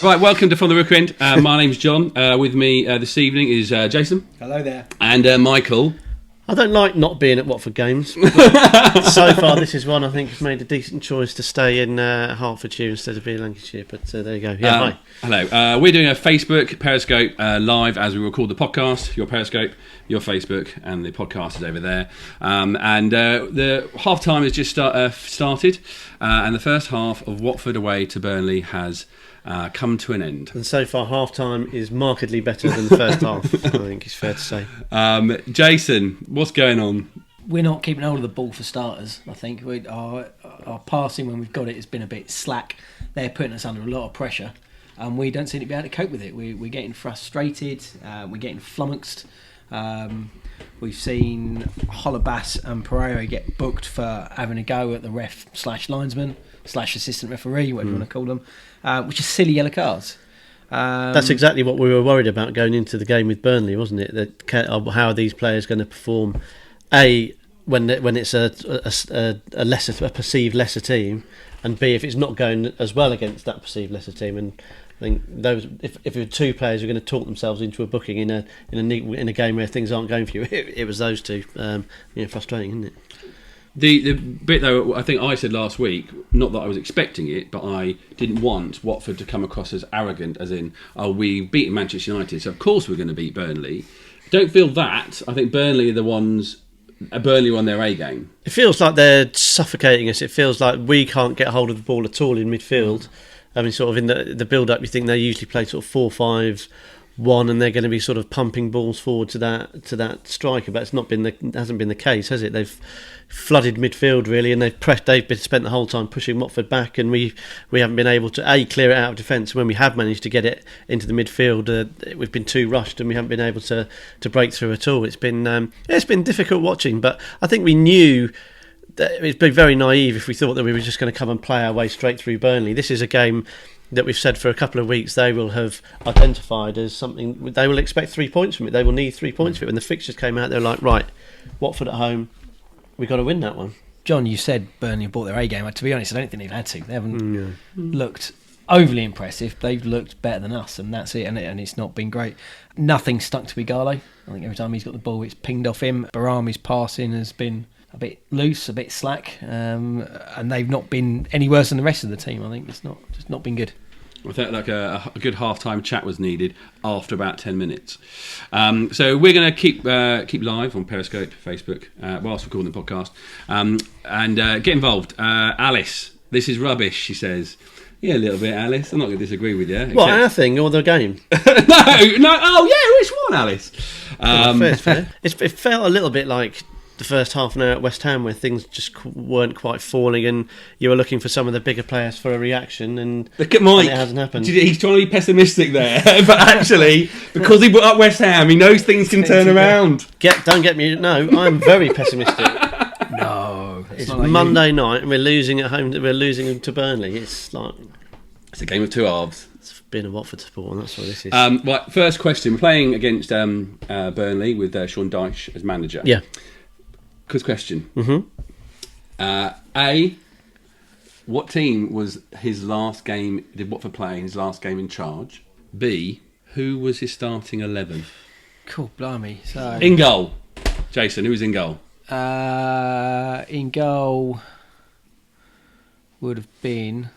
Right, welcome to From the Rook End. My name's John. With me this evening is Jason. Hello there. And Michael. I don't like not being at Watford games. But so far, this is one I think has made a decent choice to stay in Hertfordshire instead of being Lancashire. But there you go. Yeah, hi. Hello. We're doing a Facebook Periscope live as we record the podcast. Your Periscope, your Facebook, and the podcast is over there. The half time has just started, and the first half of Watford away to Burnley has come to an end. And so far, half time is markedly better than the first half. I think it's fair to say. Jason, what's going on? We're not keeping hold of the ball for starters. I think our passing when we've got it has been a bit slack. They're putting us under a lot of pressure, and we don't seem to be able to cope with it. We're getting frustrated. We're getting flummoxed. We've seen Holobas and Pereira get booked for having a go at the ref/linesman/assistant referee, whatever you want to call them, which is silly yellow cards. That's exactly what we were worried about going into the game with Burnley, wasn't it? How are these players going to perform? When it's a perceived lesser team, and B, if it's not going as well against that perceived lesser team. And I think those, if it were two players who are going to talk themselves into a booking in a game where things aren't going for you, it was those two. Frustrating, isn't it? The bit though, I think I said last week, not that I was expecting it, but I didn't want Watford to come across as arrogant, as in, we beat Manchester United, so of course we're going to beat Burnley. Don't feel that. I think Burnley are the ones. Burnley won their A game. It feels like they're suffocating us. It feels like we can't get hold of the ball at all in midfield. I mean, sort of in the build-up, you think they usually play sort of 4-5-1, and they're going to be sort of pumping balls forward to that striker. But hasn't been the case, has it? They've flooded midfield really, and they've spent the whole time pushing Watford back, and we haven't been able to clear it out of defence. When we have managed to get it into the midfield, we've been too rushed, and we haven't been able to break through at all. It's been difficult watching, but I think we knew that it'd be very naive if we thought that we were just going to come and play our way straight through Burnley. This is a game that we've said for a couple of weeks they will have identified as something. They will expect 3 points from it. They will need 3 points from it. When the fixtures came out, they were like, right, Watford at home, we've got to win that one. John, you said Burnley bought their A game. To be honest, I don't think they've had to. They haven't looked overly impressive. They've looked better than us, and that's it. And it's not been great. Nothing stuck to Igalo. I think every time he's got the ball, it's pinged off him. Barami's passing has been a bit loose, a bit slack, and they've not been any worse than the rest of the team. I think it's not been good. I think like a good half-time chat was needed after about 10 minutes. So we're going to keep live on Periscope, Facebook, whilst recording the podcast, and get involved. Alice, this is rubbish, she says. Yeah, a little bit, Alice. I'm not going to disagree with you. What, our thing or the game? No. Oh, yeah, which one, Alice? Fair. It felt a little bit like the first half an hour at West Ham, where things just weren't quite falling, and you were looking for some of the bigger players for a reaction, and look at Mike. It hasn't happened. He's trying to be pessimistic there, but actually, because he put up West Ham, he knows things can turn around. Don't get me. No, I'm very pessimistic. No, it's Monday night, and we're losing at home. We're losing to Burnley. It's like it's a game of two halves. It's been a Watford support, and that's what this is. Right, first question: we're playing against Burnley with Sean Dyche as manager. Yeah. Quiz question. Mm-hmm. A, what team was his last game, did Watford play in his last game in charge? B, who was his starting 11? Cool, blimey. So in goal. Jason, who was in goal? In goal would have been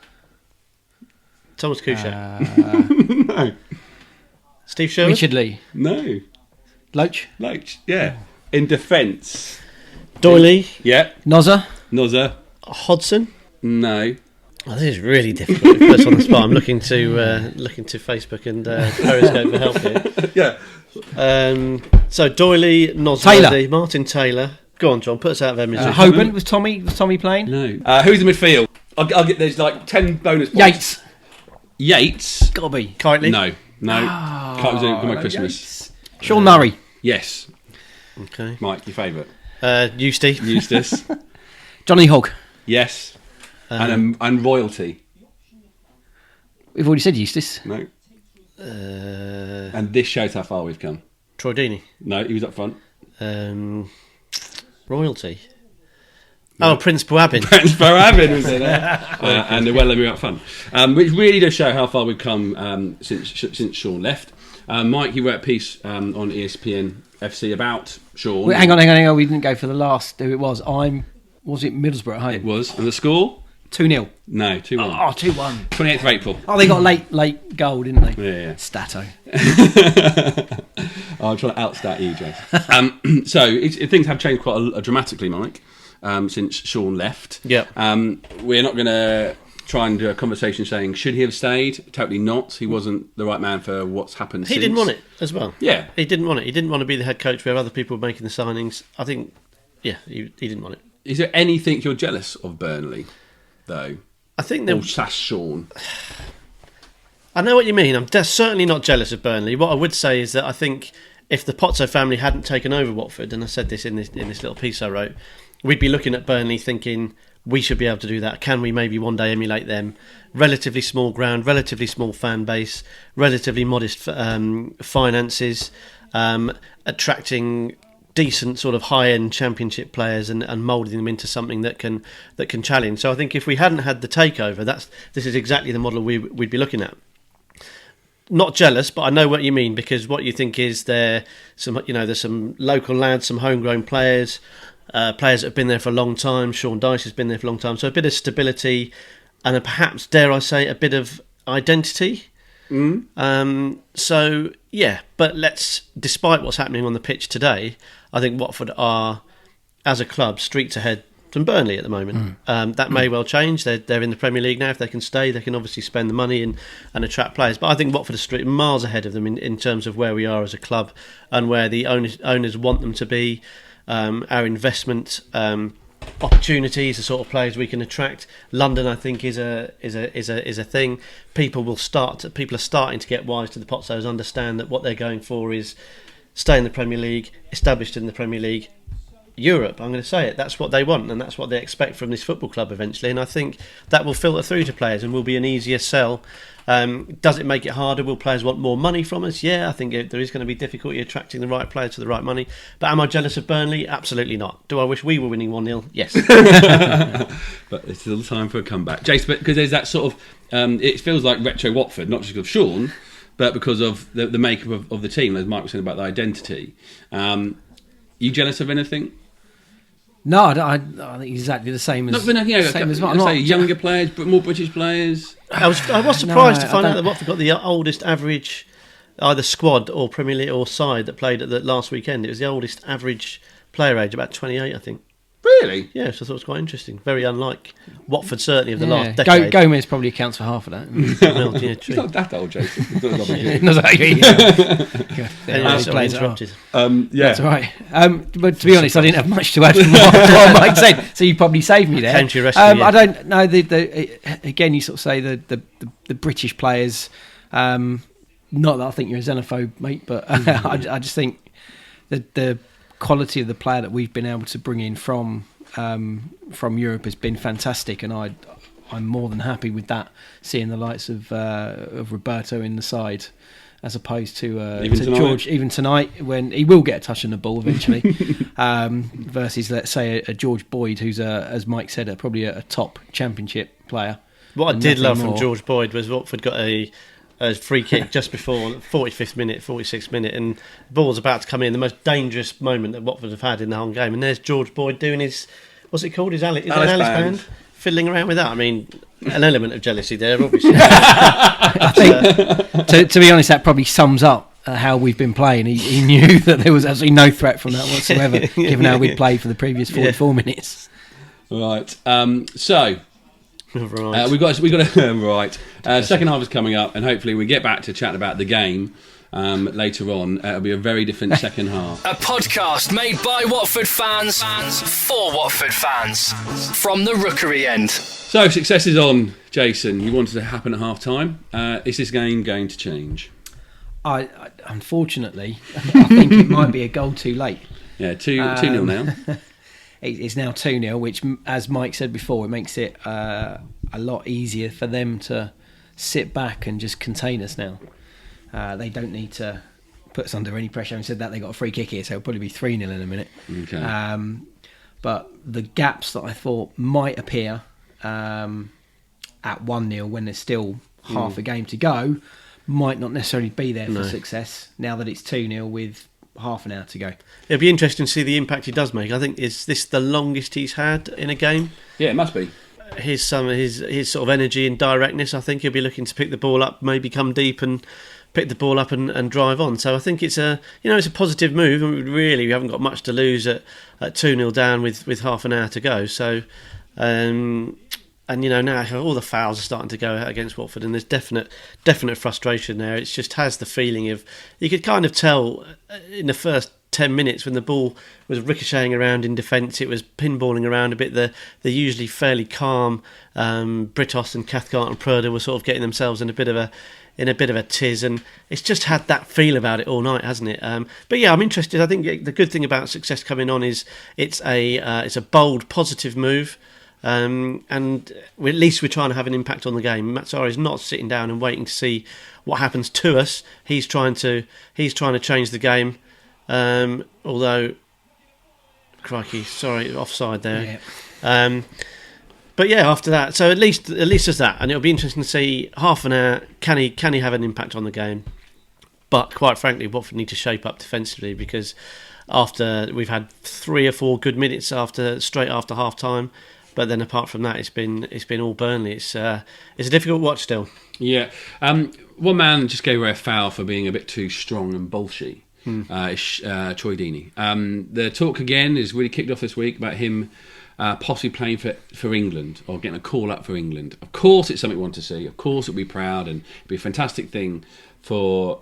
Thomas Kuszczak. No. Steve Sherwood? Richard Lee. No. Loach, yeah. In defence. Doyley? Yeah. Nozza. Hodson? No. Oh, this is really difficult. Put us on the spot. I'm looking to Facebook and Periscope for help here. Yeah. So Doyley, Nozza, Taylor. Martin Taylor. Go on, John. Put us out of our misery. Hoban. Was Tommy playing? No. Who's in midfield? I'll get. There's like 10 bonus points. Yates. Gotta be. Kitely? No. Kite was in my Christmas. Yates. Sean Murray. Yes. Okay. Mike, your favourite? Eustace. Johnny Hogg. Yes. And royalty. We've already said Eustace. No. And this shows how far we've come. Troy Deeney. No, he was up front. Royalty. Oh, Prince Boabin. Prince Boabin was in there. And the Well Let Me Up Fun. Which really does show how far we've come since Sean left. Mike, you wrote a piece on ESPN FC about Sean. Wait, hang on. We didn't go for the last. Who it was? Was it Middlesbrough at home? It was. And the score? 2-0. No, 2-1. Oh, 2-1. 28th of April. Oh, they got a late goal, didn't they? Yeah. Stato. I'm trying to outstat you, Jason. So things have changed quite dramatically, Mike, since Sean left. Yeah. We're not going to try and do a conversation saying, should he have stayed? Totally not. He wasn't the right man for what's happened since. He didn't want it as well. Yeah. He didn't want it. He didn't want to be the head coach where other people were making the signings. I think, he didn't want it. Is there anything you're jealous of Burnley, though? I think Or slash Sean? I know what you mean. I'm certainly not jealous of Burnley. What I would say is that I think if the Pozzo family hadn't taken over Watford, and I said this in this little piece I wrote, we'd be looking at Burnley thinking we should be able to do that. Can we maybe one day emulate them? Relatively small ground, relatively small fan base, relatively modest finances, attracting decent sort of high-end championship players and moulding them into something that can challenge. So I think if we hadn't had the takeover, this is exactly the model we'd be looking at. Not jealous, but I know what you mean, because what you think is there's some local lads, some homegrown players that have been there for a long time. Sean Dyche has been there for a long time, so a bit of stability and perhaps, dare I say, a bit of identity. But despite what's happening on the pitch today, I think Watford are, as a club, streets ahead from Burnley at the moment. That may well change. They're in the Premier League now. If they can stay, they can obviously spend the money and attract players. But I think Watford are miles ahead of them in terms of where we are as a club and where the owners want them to be. Our investment opportunities, the sort of players we can attract. London, I think, is a thing. People are starting to get wise to the Pozzos, understand that what they're going for is stay in the Premier League, established in the Premier League. Europe, I'm going to say it, that's what they want and that's what they expect from this football club eventually, and I think that will filter through to players and will be an easier sell. Does it make it harder? Will players want more money from us? Yeah, I think there is going to be difficulty attracting the right players to the right money. But am I jealous of Burnley? Absolutely not. Do I wish we were winning 1-0? Yes. But it's still time for a comeback, Jason, because there's that sort of it feels like retro Watford, not just because of Sean, but because of the makeup of the team, as Mike was saying about the identity. You jealous of anything? No, I think exactly the same as same as I'd say younger players, but more British players. I was surprised to find out that Watford got the oldest average either squad or Premier League or side that played at the last weekend. It was the oldest average player age, about 28, I think. Really? Yeah, so I thought it was quite interesting. Very unlike Watford, certainly, of the last decade. Gomez probably accounts for half of that. Well, yeah, true. He's not that old, Jason. That's right. But to be honest, I didn't have much to add to what Mike said, so you probably saved me there. Came to your rescue, I don't know. Again, you sort of say the British players. Not that I think you're a xenophobe, mate, but I just think the quality of the player that we've been able to bring in from Europe has been fantastic, and I'm more than happy with that. Seeing the likes of Roberto in the side, as opposed to George, even tonight, when he will get a touch on the ball eventually, versus, let's say, a George Boyd, who's as Mike said, probably a top Championship player. What I did love from George Boyd was Watford got a free kick just before 45th minute, 46th minute, and the ball was about to come in, the most dangerous moment that Watford have had in the whole game, and there's George Boyd doing his, what's it called, his Alice band, fiddling around with that. I mean, an element of jealousy there, obviously. I think, to be honest, that probably sums up how we've been playing. He knew that there was absolutely no threat from that whatsoever, given how we'd played for the previous 44 minutes. Right. So... Right. we got right. Second half is coming up, and hopefully we get back to chatting about the game later on. It'll be a very different second half. A podcast made by Watford fans for Watford fans from the Rookery end. So success is on, Jason. You wanted to happen at half time. Is this game going to change? Unfortunately, I think it might be a goal too late. Yeah, 2-0 now. It's now 2-0, which, as Mike said before, it makes it a lot easier for them to sit back and just contain us now. They don't need to put us under any pressure. Having said that, they got a free kick here, so it'll probably be 3-0 in a minute. Okay. but the gaps that I thought might appear at 1-0 when there's still half a game to go might not necessarily be there for success now that it's 2-0 with half an hour to go. It'll be interesting to see the impact he does make. I think, is this the longest he's had in a game? Yeah, it must be. His sort of energy and directness, I think he'll be looking to pick the ball up, maybe come deep and pick the ball up and drive on. So I think it's a positive move, and really we haven't got much to lose at 2-0 down with half an hour to go. So and now all the fouls are starting to go out against Watford, and there's definite frustration there. It just has the feeling of, you could kind of tell in the first 10 minutes when the ball was ricocheting around in defence, it was pinballing around a bit. The usually fairly calm Britos and Cathcart and Prada were sort of getting themselves in a bit of a tiz, and it's just had that feel about it all night, hasn't it? But yeah, I'm interested. I think the good thing about success coming on is it's a bold, positive move. And at least we're trying to have an impact on the game. Matsara is not sitting down and waiting to see what happens to us. He's trying to change the game. Although, crikey, sorry, offside there. Yeah. But yeah, after that, so at least there's that, and it'll be interesting to see half an hour. Can he have an impact on the game? But quite frankly, Watford need to shape up defensively, because after we've had 3 or 4 good minutes straight after half time. But then apart from that, it's been all Burnley. It's a difficult watch still. Yeah. One man just gave away a foul for being a bit too strong and bolshy. Troy Deeney. The talk again is really kicked off this week about him possibly playing for England, or getting a call up for England. Of course, it's something we want to see. Of course, it'll be proud and it'll be a fantastic thing to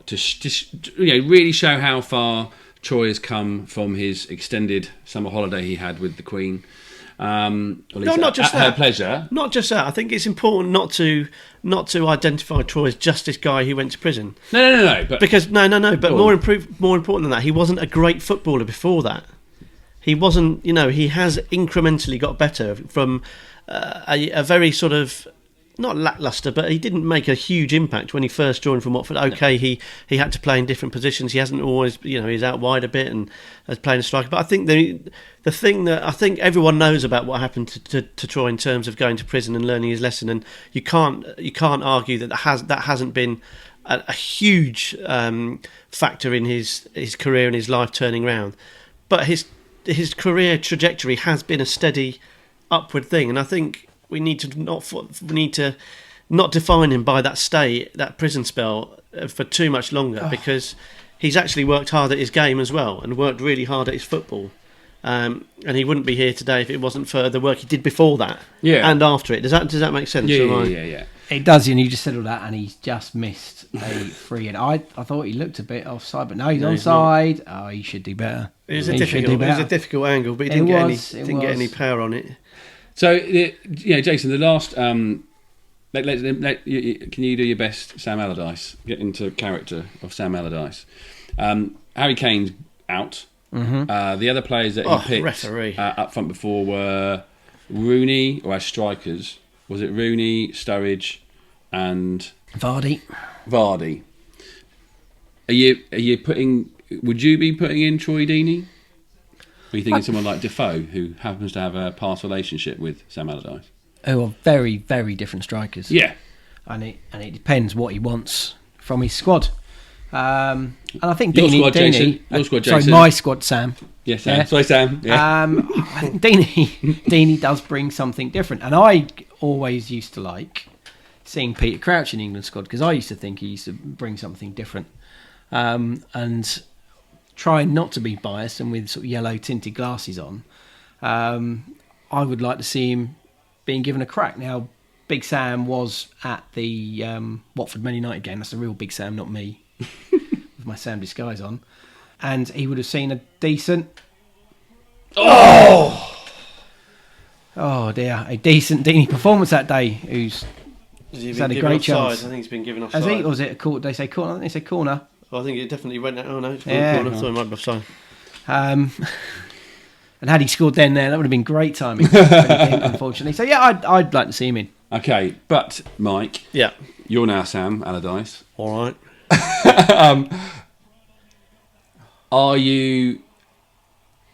really show how far Troy has come from his extended summer holiday he had with the Queen. Not just that. Her pleasure. Not just that. I think it's important not to identify Troy as just this guy who went to prison. No. But more important than that, he wasn't a great footballer before that. He wasn't. He has incrementally got better from a very sort of, not lacklustre, but he didn't make a huge impact when he first joined from Watford. Okay, he had to play in different positions. He hasn't always, he's out wide a bit and has playing a striker. But I think the thing that I think everyone knows about what happened to Troy in terms of going to prison and learning his lesson, and you can't argue that hasn't been a huge factor in his career and his life turning round. But his career trajectory has been a steady upward thing, and I think we need to not define him by that prison spell for too much longer, because he's actually worked hard at his game as well, and worked really hard at his football. And he wouldn't be here today if it wasn't for the work he did before that and after it. Does that make sense? Yeah. It does, and you just said all that, and he's just missed a free. And I thought he looked a bit offside, but no, he's onside. Oh, he should do better. It was a difficult angle, but he didn't get any power on it. So, Jason, the last. Can you do your best, Sam Allardyce? Get into character of Sam Allardyce. Harry Kane's out. Mm-hmm. The other players that he picked up front before were Rooney, or as strikers. Was it Rooney, Sturridge, and Vardy? Are you putting? Would you be putting in Troy Deeney? Or are you thinking someone like Defoe, who happens to have a past relationship with Sam Allardyce? Who are very, very different strikers. Yeah, and it depends what he wants from his squad. And I think Your Deeney. squad, Jason. Sorry, my squad, Sam. Yes, Sam. Yeah. Sorry, Sam. Yeah. I think Deeney does bring something different, and I always used to like seeing Peter Crouch in England squad, because I used to think he used to bring something different. And trying not to be biased and with sort of yellow tinted glasses on, I would like to see him being given a crack. Now, Big Sam was at the Watford Man United game. That's the real Big Sam, not me, with my Sam disguise on. And he would have seen a decent... Oh dear, a decent Deeney performance that day. Who's had a great chance. I think he's been given offside. Has he? Or was it a corner? They say corner. I think they say corner. Well, I think it definitely went. Oh no, it's yeah. corner. I thought it might be offside. And had he scored then there, that would have been great timing. Unfortunately, so yeah, I'd like to see him in. Okay, but Mike, yeah, you're now Sam Allardyce. All right. Are you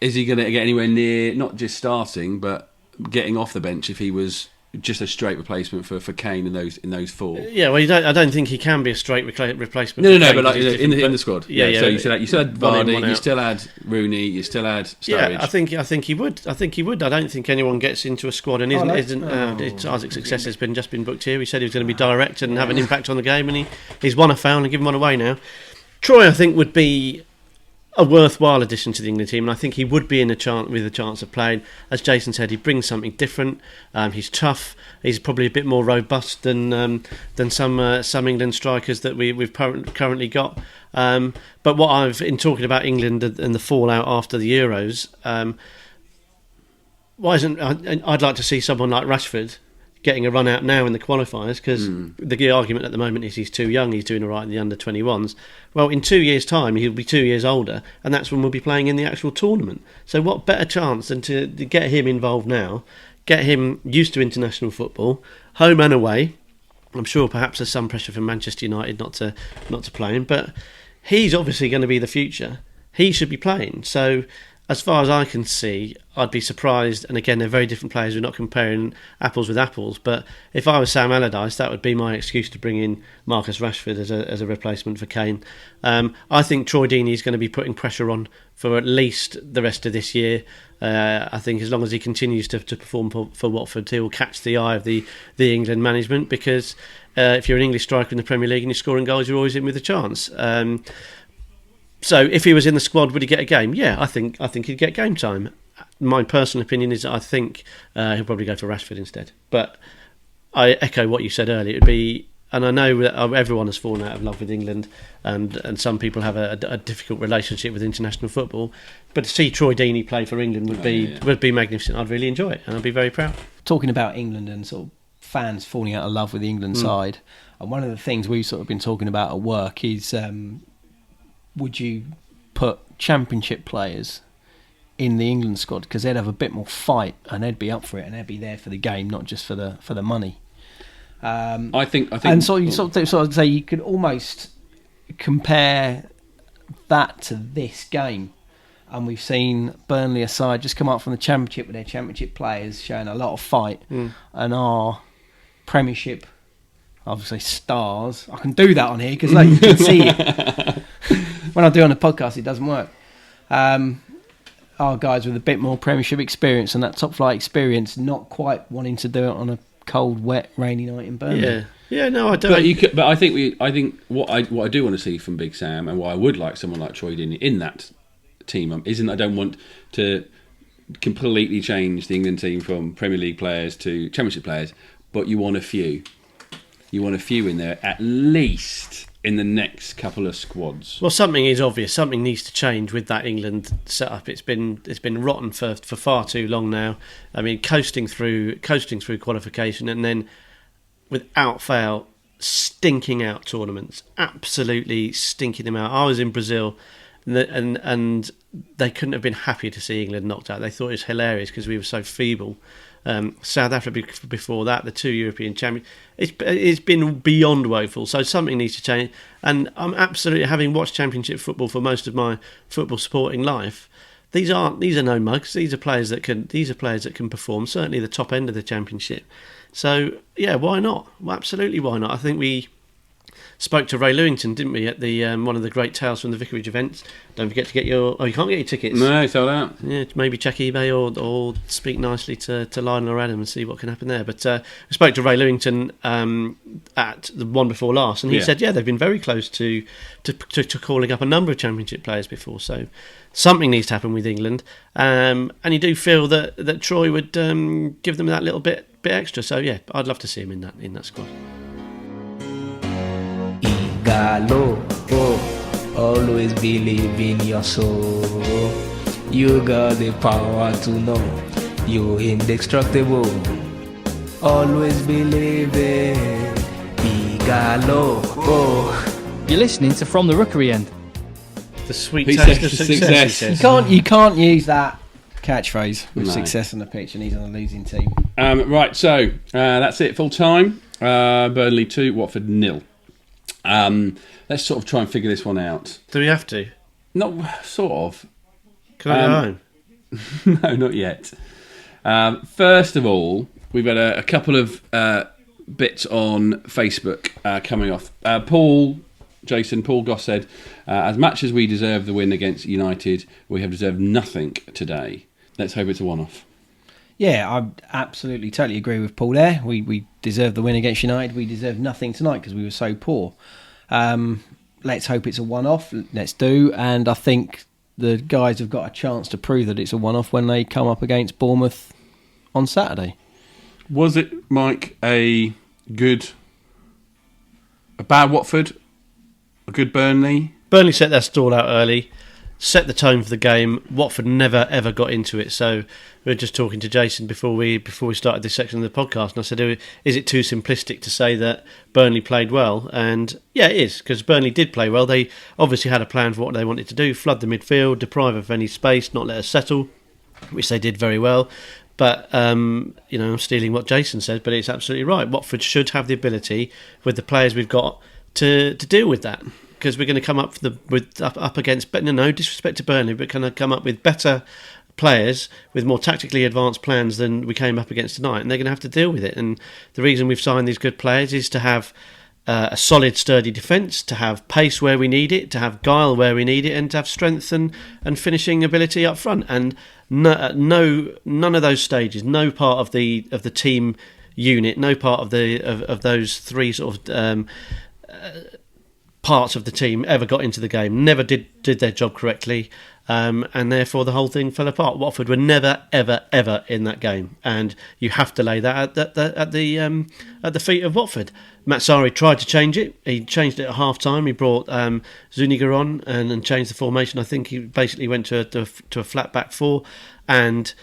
is he going to get anywhere near not just starting but getting off the bench if he was just a straight replacement for Kane in those four? Yeah, well, I don't think he can be a straight replacement. No, for Kane, but like in the squad. Yeah. So you still had Vardy, you out. still had Rooney, you still had Sturridge. Yeah, I think he would. I don't think anyone gets into a squad and Isaac's success has been booked here. He said he was going to be direct and have an impact on the game, and he's won a foul and given one away now. Troy, I think, would be a worthwhile addition to the England team, and I think he would be with a chance of playing. As Jason said, he brings something different. He's tough. He's probably a bit more robust than some England strikers that we've currently got. But what in talking about England and the fallout after the Euros, I'd like to see someone like Rashford getting a run out now in the qualifiers, because the argument at the moment is he's too young, he's doing all right in the under-21s. Well, in 2 years' time, he'll be 2 years older, and that's when we'll be playing in the actual tournament. So what better chance than to get him involved now, get him used to international football, home and away. I'm sure perhaps there's some pressure from Manchester United not to play him, but he's obviously going to be the future. He should be playing. So as far as I can see, I'd be surprised, and again, they're very different players, we're not comparing apples with apples, but if I was Sam Allardyce, that would be my excuse to bring in Marcus Rashford as a replacement for Kane. I think Troy Deeney is going to be putting pressure on for at least the rest of this year. I think as long as he continues to perform for Watford, he will catch the eye of the England management, because if you're an English striker in the Premier League and you're scoring goals, you're always in with a chance. So if he was in the squad, would he get a game? Yeah, I think he'd get game time. My personal opinion is that I think he'll probably go for Rashford instead. But I echo what you said earlier. It'd be, and I know that everyone has fallen out of love with England, and some people have a difficult relationship with international football. But to see Troy Deeney play for England would be magnificent. I'd really enjoy it, and I'd be very proud. Talking about England and sort of fans falling out of love with the England side, and one of the things we've sort of been talking about at work is, would you put Championship players in the England squad, because they'd have a bit more fight and they'd be up for it and they'd be there for the game, not just for the money. I think, and so you sort of say you could almost compare that to this game. And we've seen Burnley aside just come up from the Championship with their Championship players showing a lot of fight, and our Premiership, obviously stars. I can do that on here because you can see it. When I do on the podcast, it doesn't work. Our guys with a bit more Premiership experience and that top flight experience, not quite wanting to do it on a cold, wet, rainy night in Burnley. Yeah, no, I don't. But I think what I do want to see from Big Sam, and what I would like someone like Troy Deeney in that team, isn't I don't want to completely change the England team from Premier League players to Championship players, but you want a few. You want a few in there, at least in the next couple of squads. Well, something is obvious. Something needs to change with that England setup. It's been rotten for far too long now. I mean, coasting through qualification, and then without fail stinking out tournaments, absolutely stinking them out. I was in Brazil, and they couldn't have been happier to see England knocked out. They thought it was hilarious because we were so feeble. South Africa before that, the two European champions. It's been beyond woeful. So something needs to change. And I'm absolutely, having watched Championship football for most of my football supporting life, these are no mugs. These are players that can perform. Certainly the top end of the Championship. So yeah, why not? Well, absolutely, why not? I think we spoke to Ray Lewington, didn't we, at the one of the great Tales from the Vicarage events. Don't forget to get you can't get your tickets. No, sold out. Yeah, maybe check eBay or speak nicely to Lionel or Adam and see what can happen there. But we spoke to Ray Lewington at the one before last, and he said, they've been very close to calling up a number of Championship players before. So something needs to happen with England, and you do feel that Troy would give them that little bit extra. So yeah, I'd love to see him in that squad. Igalo, always believe in your soul. You got the power to know you're indestructible. Always believe in Igalo. You're listening to From the Rookery End. The sweet taste of success. You can't use that catchphrase with success on the pitch, and he's on a losing team. Right, so that's it. Full time. Burnley 2, Watford 0. Let's sort of try and figure this one out. Do we have to? No, sort of. Can I go home? No, not yet. First of all, we've got a couple of bits on Facebook coming off. Paul Goss said, as much as we deserve the win against United, we have deserved nothing today. Let's hope it's a one-off. Yeah, I absolutely, totally agree with Paul there. We deserve the win against United. We deserve nothing tonight because we were so poor. Let's hope it's a one-off. Let's do. And I think the guys have got a chance to prove that it's a one-off when they come up against Bournemouth on Saturday. Was it, Mike, a bad Watford? A good Burnley? Burnley set their stall out early, set the tone for the game. Watford never ever got into it. So we were just talking to Jason before we started this section of the podcast, and I said, "Is it too simplistic to say that Burnley played well?" And yeah, it is, because Burnley did play well. They obviously had a plan for what they wanted to do: flood the midfield, deprive of any space, not let us settle, which they did very well. But I'm stealing what Jason said, but it's absolutely right. Watford should have the ability, with the players we've got, to deal with that, because we're going to come up up against, but no disrespect to Burnley, but kind of come up with better players with more tactically advanced plans than we came up against tonight, and they're going to have to deal with it. And the reason we've signed these good players is to have a solid, sturdy defence, to have pace where we need it, to have guile where we need it, and to have strength and finishing ability up front. And none of those stages, no part of the team unit, no part of those three sort of parts of the team ever got into the game, never did their job correctly, and therefore the whole thing fell apart. Watford were never ever in that game, and you have to lay that at the feet of Watford. Matsari tried to change it. He changed it at half time. He brought Zuniga on and changed the formation. I think he basically went to a flat back four, and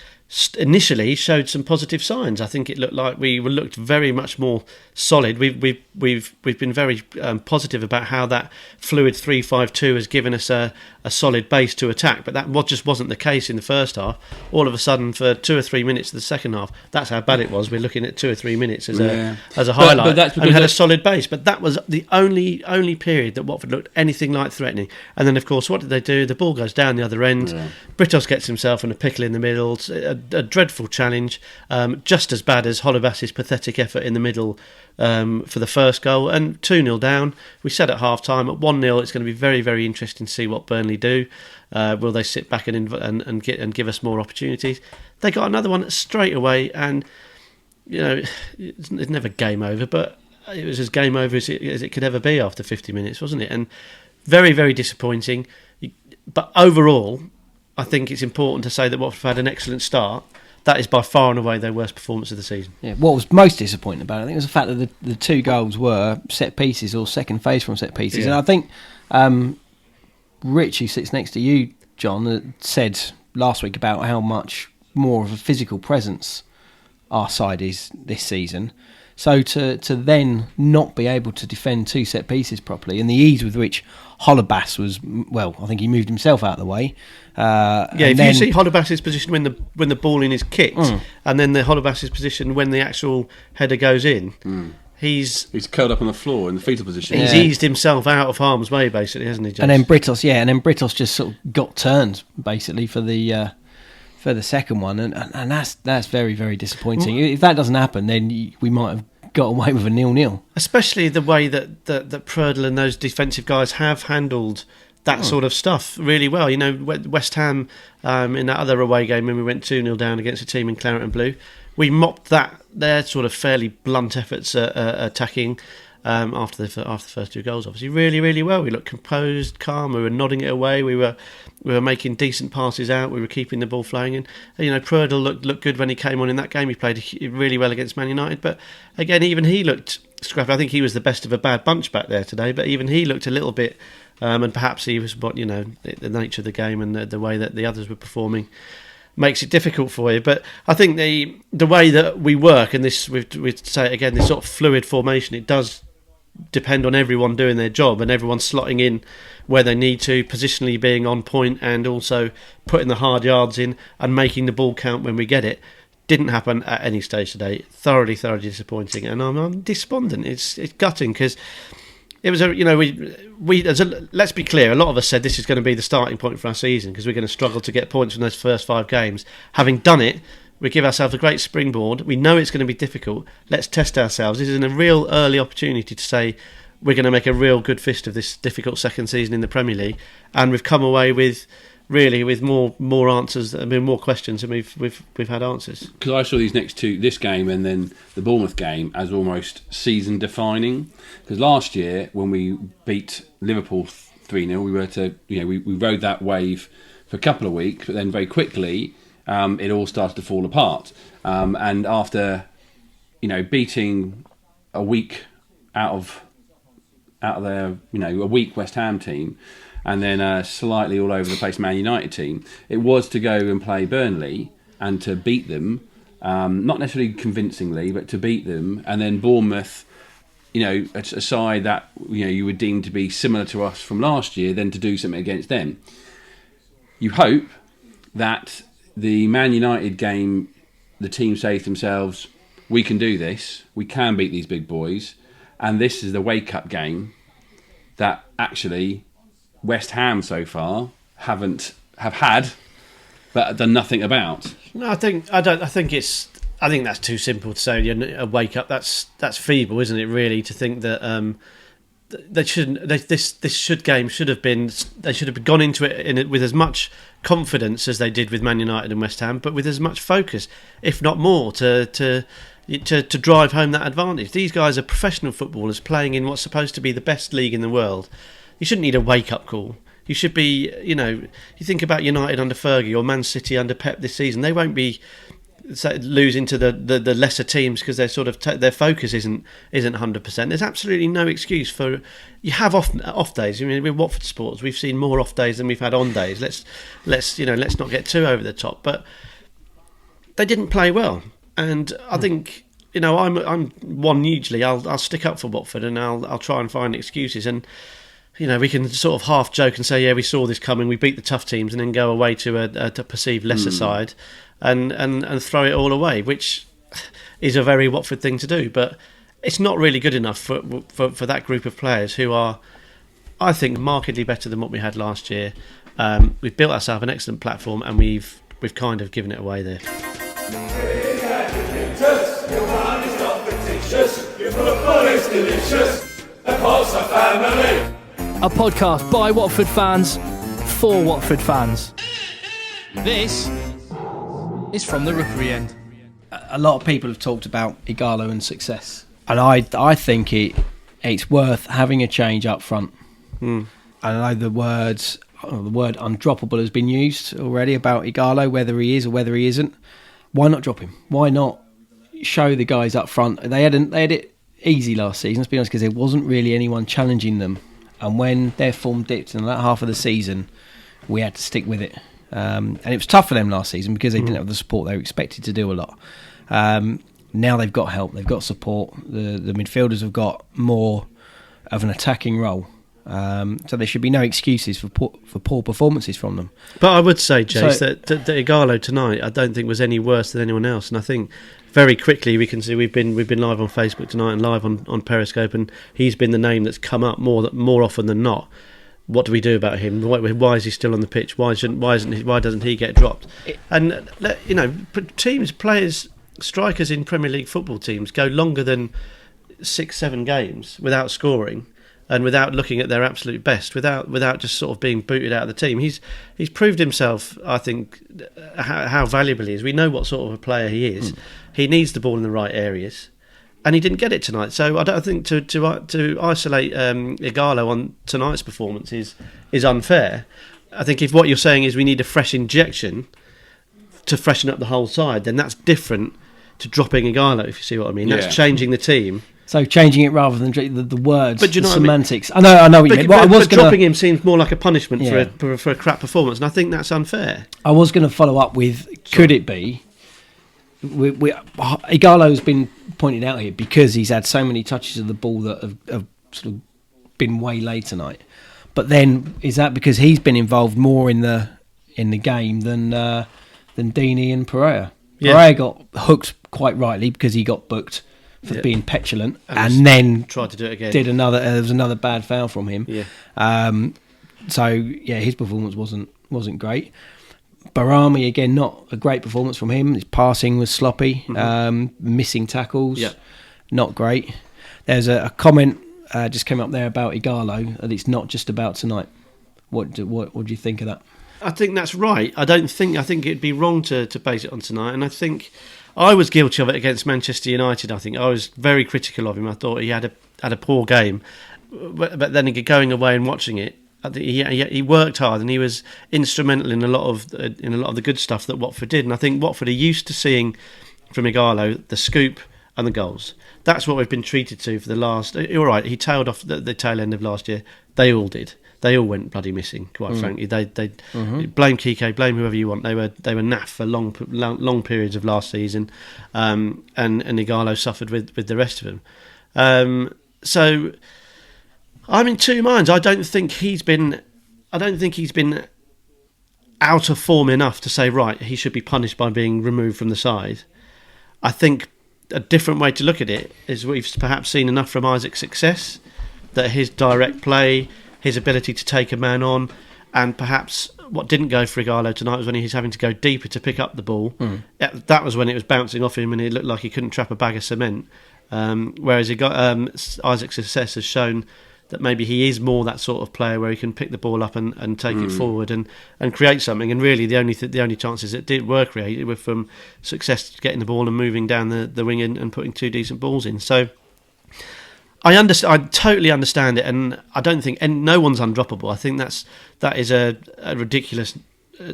initially showed some positive signs. I think it looked like we looked very much more solid. We've been very positive about how that fluid 3-5-2 has given us a solid base to attack, but that just wasn't the case in the first half. All of a sudden, for 2 or 3 minutes of the second half, that's how bad it was. We're looking at 2 or 3 minutes as a highlight. But that's because we had a solid base, but that was the only period that Watford looked anything like threatening. And then, of course, what did they do? The ball goes down the other end. Yeah. Britos gets himself in a pickle in the middle. A dreadful challenge, just as bad as Holebas's pathetic effort in the middle for the first goal. And 2-0 down. We said at half time, at 1-0, it's going to be very, very interesting to see what Burnley do. Will they sit back and give us more opportunities? They got another one straight away, and it's never game over, but it was as game over as it could ever be after 50 minutes, wasn't it? And very, very disappointing. But overall, I think it's important to say that Watford had an excellent start. That is by far and away their worst performance of the season. Yeah, what was most disappointing about it, I think, was the fact that the 2 goals were set pieces or second phase from set pieces. Yeah. And I think Rich, who sits next to you, John, said last week about how much more of a physical presence our side is this season. So to then not be able to defend 2 set pieces properly, and the ease with which Holebas was, well, I think he moved himself out of the way. If you see Holebas's position when the ball in is kicked, and then the Holebas's position when the actual header goes in, he's curled up on the floor in the fetal position. He's eased himself out of harm's way, basically, hasn't he, James? And then Britos just sort of got turned basically for the second one, and that's very, very disappointing. If that doesn't happen, then we might have got away with a 0-0. Especially the way that Prödl and those defensive guys have handled that sort of stuff really well. West Ham in that other away game when we went 2-0 down against a team in claret and blue, we mopped their sort of fairly blunt efforts at attacking after the first 2 goals, obviously, really, really well. We looked composed, calm. We were nodding it away. We were making decent passes out. We were keeping the ball flowing. And Prödl looked good when he came on in that game. He played really well against Man United. But again, even he looked scrappy. I think he was the best of a bad bunch back there today. But even he looked a little bit, and perhaps he was the nature of the game and the way that the others were performing makes it difficult for you. But I think the way that we work, and this we'd say it again, this sort of fluid formation, it does depend on everyone doing their job and everyone slotting in where they need to, positionally being on point, and also putting the hard yards in and making the ball count when we get it. Didn't happen at any stage today. Thoroughly disappointing, and I'm despondent. It's gutting, because it was let's be clear, a lot of us said this is going to be the starting point for our season because we're going to struggle to get points from those first 5 games. Having done it, we give ourselves a great springboard. We know it's going to be difficult. Let's test ourselves. This is a real early opportunity to say we're going to make a real good fist of this difficult second season in the Premier League, and we've come away with more answers. I mean, more questions than we've had answers. Because I saw these next 2, this game and then the Bournemouth game, as almost season defining. Because last year when we beat Liverpool 3-0, we were to we rode that wave for a couple of weeks, but then very quickly it all started to fall apart. And after beating a week out of their a weak West Ham team, and then a slightly all over the place Man United team, it was to go and play Burnley and to beat them, not necessarily convincingly, but to beat them, and then Bournemouth, a side that you would deem to be similar to us from last year, then to do something against them. You hope that the Man United game, the team say to themselves, we can do this, we can beat these big boys, and this is the wake-up game that actually West Ham so far have had, but done nothing about. No, I think that's too simple to say. A wake up. That's feeble, isn't it? Really, to think that they shouldn't. This game should have been. They should have gone into it with as much confidence as they did with Man United and West Ham, but with as much focus, if not more, to drive home that advantage. These guys are professional footballers playing in what's supposed to be the best league in the world. You shouldn't need a wake-up call. You should be, you think about United under Fergie or Man City under Pep this season. They won't be losing to the lesser teams because they're sort of their focus isn't 100%. There's absolutely no excuse for. You have off days. I mean, with Watford Sports, we've seen more off days than we've had on days. Let's not get too over the top. But they didn't play well, and I think I'm one usually. I'll stick up for Watford and I'll try and find excuses and. We can sort of half joke and say, yeah, we saw this coming, we beat the tough teams, and then go away to a perceived lesser side and throw it all away, which is a very Watford thing to do. But it's not really good enough for that group of players who are, I think, markedly better than what we had last year. We've built ourselves an excellent platform, and we've kind of given it away there. A podcast by Watford fans, for Watford fans. This is From the Rookery End. A lot of people have talked about Ighalo and success, and I think it's worth having a change up front. I know the word undroppable has been used already about Ighalo, whether he is or whether he isn't. Why not drop him? Why not show the guys up front? They had it easy last season, let's be honest, because there wasn't really anyone challenging them. And when their form dipped in that half of the season, we had to stick with it. And it was tough for them last season because they didn't have the support they were expected to do a lot. Now they've got help, they've got support. The midfielders have got more of an attacking role. So there should be no excuses for poor performances from them. But I would say, Jace, that Ighalo tonight I don't think was any worse than anyone else. And I think very quickly we can see we've been live on Facebook tonight and live on Periscope, and he's been the name that's come up more often than not. What do we do about him? Why is he still on the pitch? Why doesn't he get dropped? And teams, players, strikers in Premier League football teams go longer than 6-7 games without scoring and without looking at their absolute best, without just sort of being booted out of the team. He's proved himself, I think, how valuable he is. We know what sort of a player he is. He needs the ball in the right areas, and he didn't get it tonight. So I don't think to isolate Ighalo on tonight's performance is unfair. I think if what you're saying is we need a fresh injection to freshen up the whole side, then that's different to dropping Ighalo, if you see what I mean. Yeah. That's changing the team. So changing it rather than the words, but do you know the what semantics. I know what you mean. But dropping him seems more like a punishment for a crap performance, and I think that's unfair. I was going to follow up with, could it be? Ighalo's been pointed out here because he's had so many touches of the ball that have sort of been waylaid tonight. But then is that because he's been involved more in the game than Deeney and Pereira? Yeah. Pereira got hooked quite rightly because he got booked for being petulant, and then tried to do it again. Did another. There was another bad foul from him. Yeah. So yeah, his performance wasn't great. Barami again, not a great performance from him. His passing was sloppy, missing tackles, not great. There's a comment just came up there about Igalo, that it's not just about tonight. What do you think of that? I think that's right. I think it'd be wrong to base it on tonight, and I think I was guilty of it against Manchester United. I think I was very critical of him. I thought he had a poor game, but then going away and watching it, I think he worked hard and he was instrumental in a lot of the good stuff that Watford did. And I think Watford are used to seeing from Igalo the scoop and the goals. That's what we've been treated to for the last. You're right. He tailed off the tail end of last year. They all did. They all went bloody missing. Quite frankly, they blame Kike, blame whoever you want. They were naff for long periods of last season, and Igalo suffered with the rest of them. So I'm in two minds. I don't think he's been out of form enough to say, right, he should be punished by being removed from the side. I think a different way to look at it is we've perhaps seen enough from Isaac's success, that his direct play, his ability to take a man on, and perhaps what didn't go for Igalo tonight was when he was having to go deeper to pick up the ball. That was when it was bouncing off him and it looked like he couldn't trap a bag of cement. Whereas Isaac's success has shown that maybe he is more that sort of player where he can pick the ball up and take it forward and create something. And really, the only chances that were created were from success getting the ball and moving down the wing and putting two decent balls in. So I totally understand it, and I don't think no one's undroppable. I think that is a ridiculous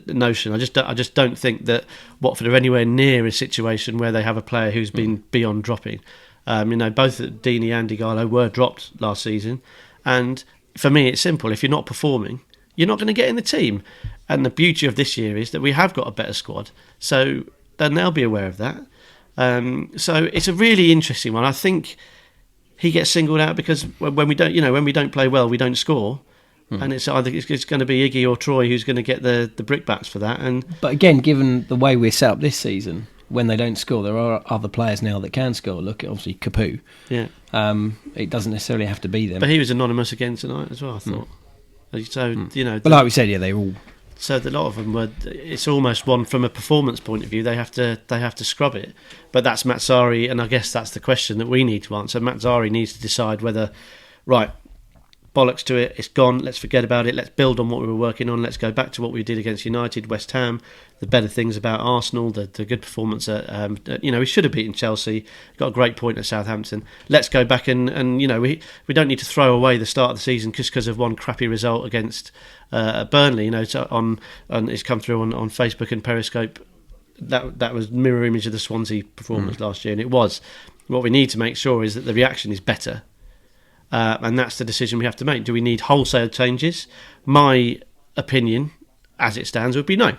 notion. I just don't think that Watford are anywhere near a situation where they have a player who's been beyond dropping. Both Deeney and Igalo were dropped last season, and for me it's simple. If you're not performing, you're not going to get in the team. And the beauty of this year is that we have got a better squad, so then they'll be aware of that. So it's a really interesting one. I think he gets singled out because when we don't play well, we don't score. And it's either it's going to be Iggy or Troy who's going to get the brickbats for that. But again, given the way we're set up this season, when they don't score, there are other players now that can score. Look at obviously Capu. Yeah. It doesn't necessarily have to be them. But he was anonymous again tonight as well, I thought. So but like we said, they all. So a lot of them were. It's almost one from a performance point of view. They have to scrub it. But that's Matsari, and I guess that's the question that we need to answer. Matsari needs to decide whether, right, bollocks to it, it's gone, let's forget about it, let's build on what we were working on, let's go back to what we did against United, West Ham, the better things about Arsenal, the good performance at, we should have beaten Chelsea, got a great point at Southampton. Let's go back and we don't need to throw away the start of the season just because of one crappy result against Burnley. It's come through on Facebook and Periscope. That was mirror image of the Swansea performance last year, and it was. What we need to make sure is that the reaction is better. And that's the decision we have to make. Do we need wholesale changes? My opinion, as it stands, would be no.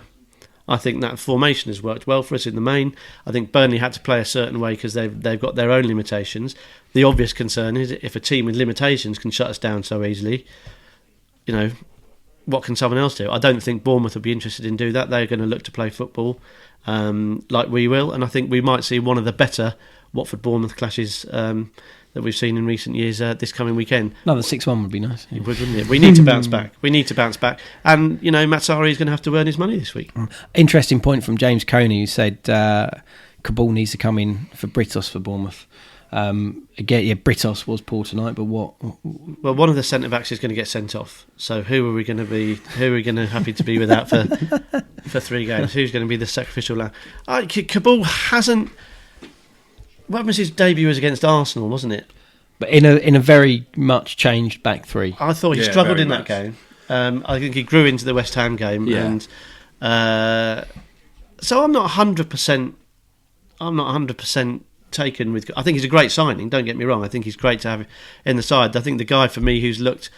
I think that formation has worked well for us in the main. I think Burnley had to play a certain way because they've got their own limitations. The obvious concern is if a team with limitations can shut us down so easily, what can someone else do? I don't think Bournemouth would be interested in doing that. They're going to look to play football like we will, and I think we might see one of the better Watford-Bournemouth clashes that we've seen in recent years this coming weekend. Another 6-1 would be nice. It would, wouldn't it? We need to bounce back. And, Matsari is going to have to earn his money this week. Interesting point from James Coney, who said Kabul needs to come in for Britos for Bournemouth. Britos was poor tonight, but what? Well, one of the centre-backs is going to get sent off. So who are we going to happy to be without for 3 games? Who's going to be the sacrificial lamb? Kabul hasn't... What was his debut was against Arsenal, wasn't it? But in a very much changed back three. I thought he struggled in that game. I think he grew into the West Ham game, and so I'm not 100%. I'm not 100% taken with. I think he's a great signing. Don't get me wrong. I think he's great to have in the side. I think the guy for me who's looked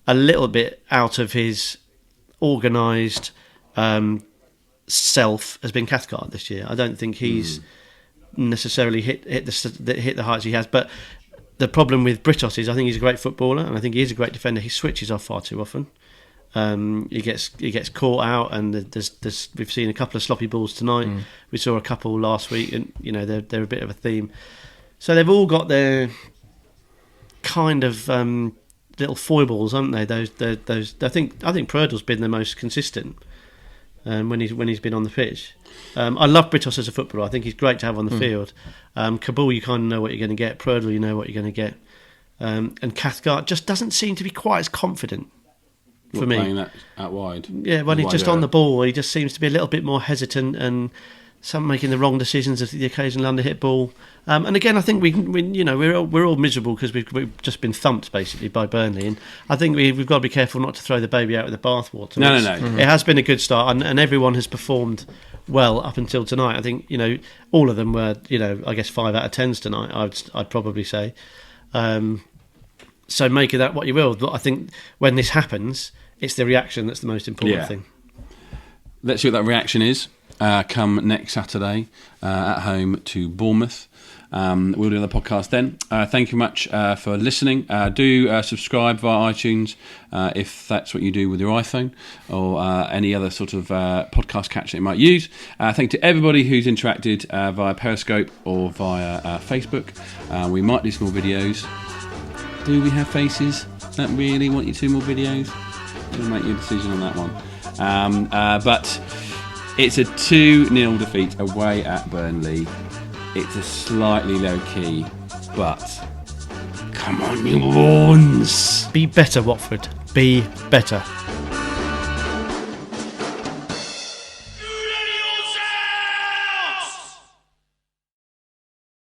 a little bit out of his organised self has been Cathcart this year. I don't think he's necessarily hit the heights he has, but the problem with Britos is I think he's a great footballer and I think he is a great defender. He switches off far too often. He gets caught out, and we've seen a couple of sloppy balls tonight. We saw a couple last week, and they're a bit of a theme. So they've all got their kind of little foibles, haven't they? Those. I think Prödel's been the most consistent when he's been on the pitch. I love Britos as a footballer. I think he's great to have on the field. Kabul, you kind of know what you're going to get. Prödel, you know what you're going to get. And Cathcart just doesn't seem to be quite as confident for me. Playing that out wide. Yeah, when he's just on the ball, he just seems to be a little bit more hesitant and some making the wrong decisions of the occasional under-hit ball. And again, I think we're all miserable because we've just been thumped basically by Burnley, and I think we've got to be careful not to throw the baby out with the bathwater. No. It has been a good start, and everyone has performed well up until tonight. I think all of them were I guess 5 out of 10s tonight. I'd probably say. So make of that what you will. But I think when this happens, it's the reaction that's the most important thing. Let's see what that reaction is. Come next Saturday at home to Bournemouth. We'll do another podcast then. Thank you much for listening. Do subscribe via iTunes if that's what you do with your iPhone or any other sort of podcast catcher that you might use. Thank you to everybody who's interacted via Periscope or via Facebook. We might do some more videos. Do we have faces that really want you to do more videos? You'll make your decision on that one. But it's a 2-0 defeat away at Burnley. It's a slightly low key, but come on, you Orns! Be better, Watford. Be better.